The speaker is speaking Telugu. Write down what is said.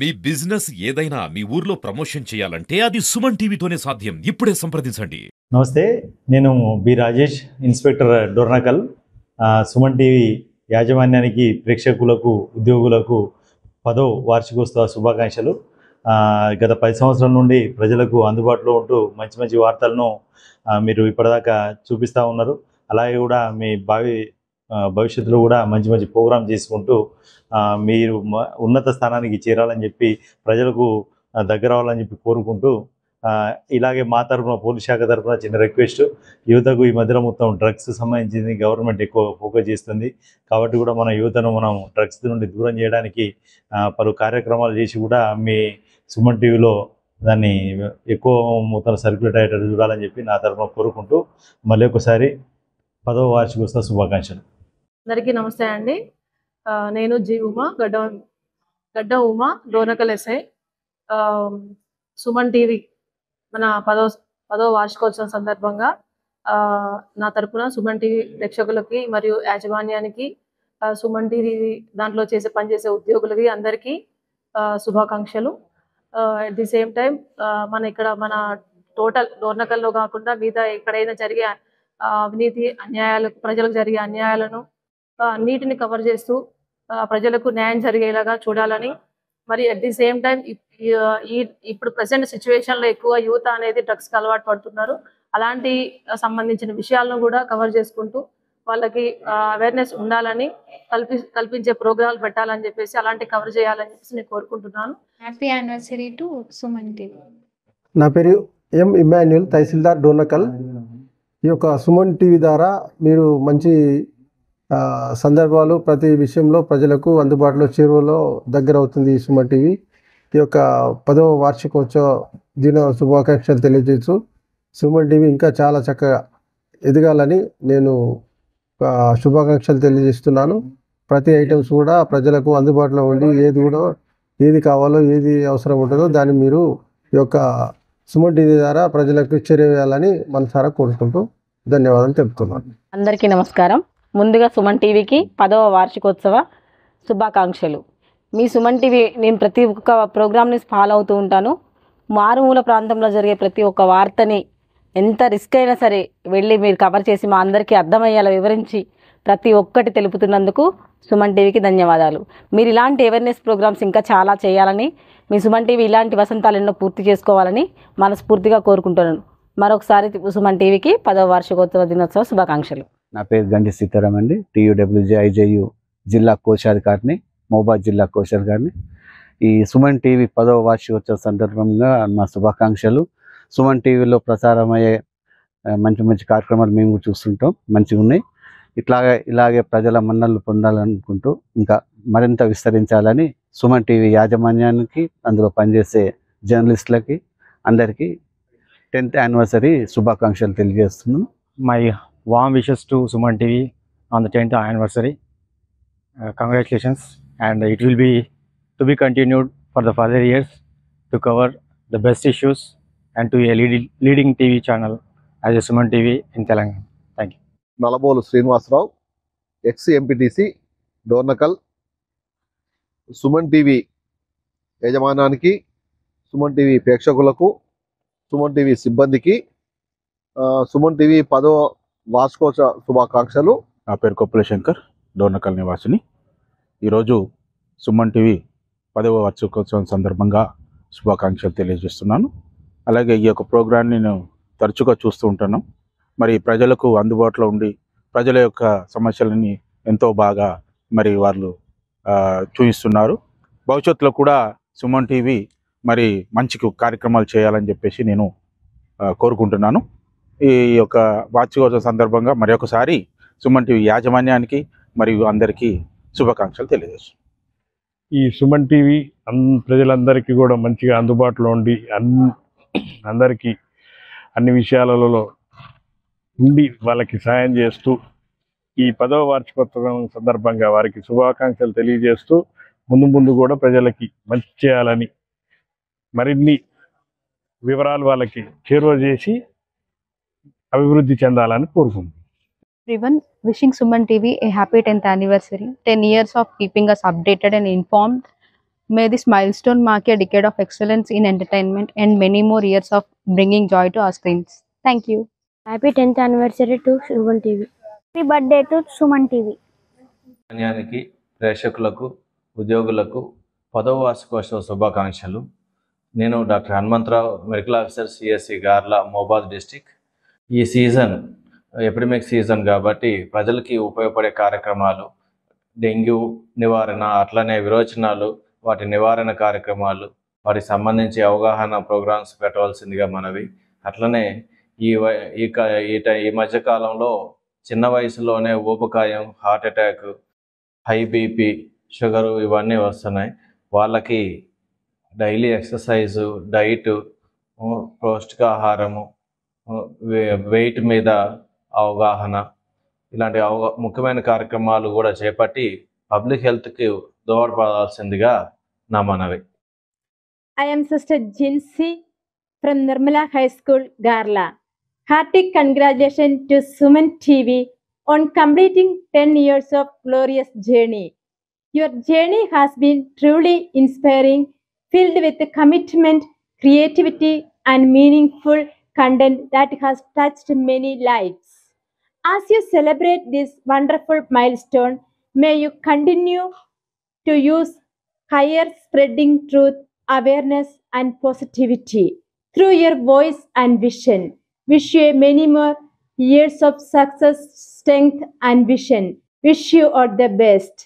మీ బిజినెస్ ఏదైనా మీ ఊర్లో ప్రమోషన్ చేయాలంటే అది సుమన్ టీవీతోనే సాధ్యం. ఇప్పుడే సంప్రదించండి. నమస్తే, నేను B Rajesh, inspector Dornakal. Suman TV యాజమాన్యానికి, ప్రేక్షకులకు, ఉద్యోగులకు 10వ వార్షికోత్సవ శుభాకాంక్షలు. గత 10 సంవత్సరాల నుండి ప్రజలకు అందుబాటులో ఉంటూ మంచి మంచి వార్తలను మీరు ఇప్పటిదాకా చూపిస్తూ ఉన్నారు. అలాగే కూడా మీ భవిష్యత్తులో కూడా మంచి మంచి ప్రోగ్రాం చేసుకుంటూ మీరు ఉన్నత స్థానానికి చేరాలని చెప్పి, ప్రజలకు దగ్గర అవ్వాలని చెప్పి కోరుకుంటూ, ఇలాగే మా తరఫున, పోలీస్ శాఖ తరఫున చిన్న రిక్వెస్ట్. యువతకు ఈ మధ్యలో మొత్తం డ్రగ్స్ సంబంధించింది గవర్నమెంట్ ఎక్కువ ఫోకస్ చేస్తుంది. కాబట్టి కూడా మన యువతను మనం డ్రగ్స్ నుండి దూరం చేయడానికి పలు కార్యక్రమాలు చేసి కూడా మీ సుమన్ టీవీలో దాన్ని ఎక్కువ మొత్తం సర్క్యులేట్ అయ్యేటట్టు చూడాలని చెప్పి నా తరఫున కోరుకుంటూ, మళ్ళీ ఒకసారి 10వ వార్షికోత్సవ శుభాకాంక్షలు. అందరికీ నమస్తే అండి. నేను జి ఉమా, గడ్డ ఉమా, డోర్నకల్ ఎస్ఐ. సుమన్ టీవీ మన 10వ వార్షికోత్సవం సందర్భంగా నా తరపున సుమన్ టీవీ ప్రేక్షకులకి మరియు యాజమాన్యానికి, సుమన్ టీవీ దాంట్లో పనిచేసే ఉద్యోగులకి అందరికీ శుభాకాంక్షలు. అట్ ది సేమ్ టైం మన టోటల్ డోర్నకల్లో కాకుండా మిగతా ఎక్కడైనా జరిగే అవినీతి, అన్యాయాలు, ప్రజలకు జరిగే అన్యాయాలను అన్నిటిని కవర్ చేస్తూ ప్రజలకు న్యాయం జరిగేలాగా చూడాలని, మరి అట్ ది సేమ్ టైం ఇప్పుడు ప్రెసెంట్ సిచ్యువేషన్లో ఎక్కువ యువత అనేది డ్రగ్స్కి అలవాటు పడుతున్నారు. అలాంటి సంబంధించిన విషయాలను కూడా కవర్ చేసుకుంటూ వాళ్ళకి అవేర్నెస్ ఉండాలని, కల్పించే ప్రోగ్రాంలు పెట్టాలని చెప్పేసి, అలాంటి కవర్ చేయాలని చెప్పేసి నేను కోరుకుంటున్నాను. Happy anniversary to Suman TV. నా పేరు ఎం ఇమాన్యుల్, తహసీల్దార్ డోర్నకల్. ఈ యొక్క సుమన్ టీవీ ద్వారా మీరు మంచి సందర్భాలు, ప్రతి విషయంలో ప్రజలకు అందుబాటులో, చేరువలో దగ్గర అవుతుంది ఈ సుమన్ టీవీ. ఈ యొక్క 10వ వార్షికోత్సవ దిన శుభాకాంక్షలు తెలియజేస్తూ, సుమన్ టీవీ ఇంకా చాలా చక్కగా ఎదగాలని నేను శుభాకాంక్షలు తెలియజేస్తున్నాను. ప్రతి ఐటమ్స్ కూడా ప్రజలకు అందుబాటులో ఉండి, ఏది కావాలో, ఏది అవసరం ఉంటుందో దాన్ని మీరు ఈ యొక్క సుమన్ టీవీ ద్వారా ప్రజలకు చేరవేయాలని మనసారా కోరుకుంటూ ధన్యవాదాలు తెలుపుతున్నాను. అందరికీ నమస్కారం. ముందుగా సుమన్ టీవీకి 10వ వార్షికోత్సవ శుభాకాంక్షలు. మీ సుమన్ టీవీ నేను ప్రతి ఒక్క ప్రోగ్రామ్ని ఫాలో అవుతూ ఉంటాను. మారుమూల ప్రాంతంలో జరిగే ప్రతి ఒక్క వార్తని ఎంత రిస్క్ అయినా సరే వెళ్ళి మీరు కవర్ చేసి మా అందరికీ అర్థమయ్యేలా వివరించి ప్రతి ఒక్కటి తెలుపుతున్నందుకు సుమన్ టీవీకి ధన్యవాదాలు. మీరు ఇలాంటి అవేర్నెస్ ప్రోగ్రామ్స్ ఇంకా చాలా చేయాలని, మీ సుమన్ టీవీ ఇలాంటి వసంతాలు ఎన్నో పూర్తి చేసుకోవాలని మనస్ఫూర్తిగా కోరుకుంటున్నాను. మరొకసారి సుమన్ టీవీకి 10వ వార్షికోత్సవ దినోత్సవ శుభాకాంక్షలు. నా పేరు గండి సీతారాం అండి. TUWJIJU జిల్లా కోశాధికారిని, మహబూబాబాద్ జిల్లా కోశాధికారిని. ఈ సుమన్ టీవీ 10వ వార్షికోత్సవ సందర్భంగా మా శుభాకాంక్షలు. సుమన్ టీవీలో ప్రసారమయ్యే మంచి మంచి కార్యక్రమాలు మేము కూడా చూస్తుంటాం, మంచిగా ఉన్నాయి. ఇలాగే ప్రజల మన్నలు పొందాలనుకుంటూ ఇంకా మరింత విస్తరించాలని సుమన్ టీవీ యాజమాన్యానికి, అందులో పనిచేసే జర్నలిస్టులకి అందరికీ 10th యానివర్సరీ శుభాకాంక్షలు తెలియజేస్తున్నాను. My warm wishes to Suman TV on the 10th anniversary. Congratulations, and it will be to be continued for the further years to cover the best issues and to a leading TV channel as a Suman TV in Telangana. Thank you. Nalabolu Srinivasarao, ex-MPTC Dornakal. Suman TV యజమానానికి, సుమన్ టీవీ ప్రేక్షకులకు, సుమన్ టీవీ సిబ్బందికి సుమన్ టీవీ 10వ వార్షికోత్సవ శుభాకాంక్షలు. నా పేరు కొప్పుల శంకర్, డోర్నకల్ నివాసిని. ఈరోజు సుమన్ టీవీ 10వ వార్షికోత్సవం సందర్భంగా శుభాకాంక్షలు తెలియజేస్తున్నాను. అలాగే ఈ యొక్క ప్రోగ్రాన్ని నేను తరచుగా చూస్తూ ఉంటాను. మరి ప్రజలకు అందుబాటులో ఉండి ప్రజల యొక్క సమస్యలని ఎంతో బాగా మరి వాళ్ళు చూపిస్తున్నారు. భవిష్యత్తులో కూడా సుమన్ టీవీ మరి మంచి కార్యక్రమాలు చేయాలని చెప్పేసి నేను కోరుకుంటున్నాను. ఈ యొక్క వార్షికోత్సవ సందర్భంగా మరి ఒకసారి సుమన్ టీవీ యాజమాన్యానికి మరియు అందరికీ శుభాకాంక్షలు తెలియజేస్తున్నాను. ఈ సుమన్ టీవీ ప్రజలందరికీ కూడా మంచిగా అందుబాటులో ఉండి అందరికీ అన్ని విషయాలలో ఉండి వాళ్ళకి సాయం చేస్తూ, ఈ 10వ వార్షికోత్సవం సందర్భంగా వారికి శుభాకాంక్షలు తెలియజేస్తూ, ముందు కూడా ప్రజలకి మంచి చేయాలని, మరిన్ని వివరాలు వాళ్ళకి చేరువ చేసి అభివృద్ధి చెందాలని కోరుకుంటున్నాను. Everyone, wishing Suman TV a happy 10th anniversary. 10 years of keeping us updated and informed May this milestone mark a decade of excellence in entertainment and many more years of bringing joy to our screens. Thank you. Happy 10th anniversary to Suman TV. Happy birthday to Suman TV. యాజమాన్యానికి ప్రేక్షకులకు ఉద్యోగులకు 10వ వార్షికోత్సవ శుభాకాంక్షలు. నేను doctor Hanumantharao, medical officer CSC Garla, మోబాద్ డిస్టిక్. ఈ సీజన్ ఎపిడమిక్ సీజన్ కాబట్టి ప్రజలకి ఉపయోగపడే కార్యక్రమాలు, డెంగ్యూ నివారణ, అట్లనే విరోచనాలు, వాటి నివారణ కార్యక్రమాలు, వాటికి సంబంధించి అవగాహన ప్రోగ్రామ్స్ పెట్టవలసిందిగా మనవి. అట్లనే ఈ మధ్యకాలంలో చిన్న వయసులోనే ఊబకాయం, heart attack, high BP, sugar ఇవన్నీ వస్తున్నాయి. వాళ్ళకి డైలీ ఎక్సర్సైజు, డైటు, పౌష్టికాహారము, వెయిట్ మీద అవగాహన, ఇలాంటి ముఖ్యమైన కార్యక్రమాలు కూడా చేపట్టి పబ్లిక్ హెల్త్కి దోహదపడాల్సిందిగా నా మనవి. I am Sister Jinsi from Nirmala High School, Garla. Hearty congratulations to Suman TV on completing 10 years of glorious journey. Your journey has been truly inspiring, filled with commitment, creativity, and meaningful content that has touched many lives. As you celebrate this wonderful milestone, may you continue to use higher spreading truth, awareness, and positivity through your voice and vision. Wish you many more years of success, strength, and vision. Wish you all the best.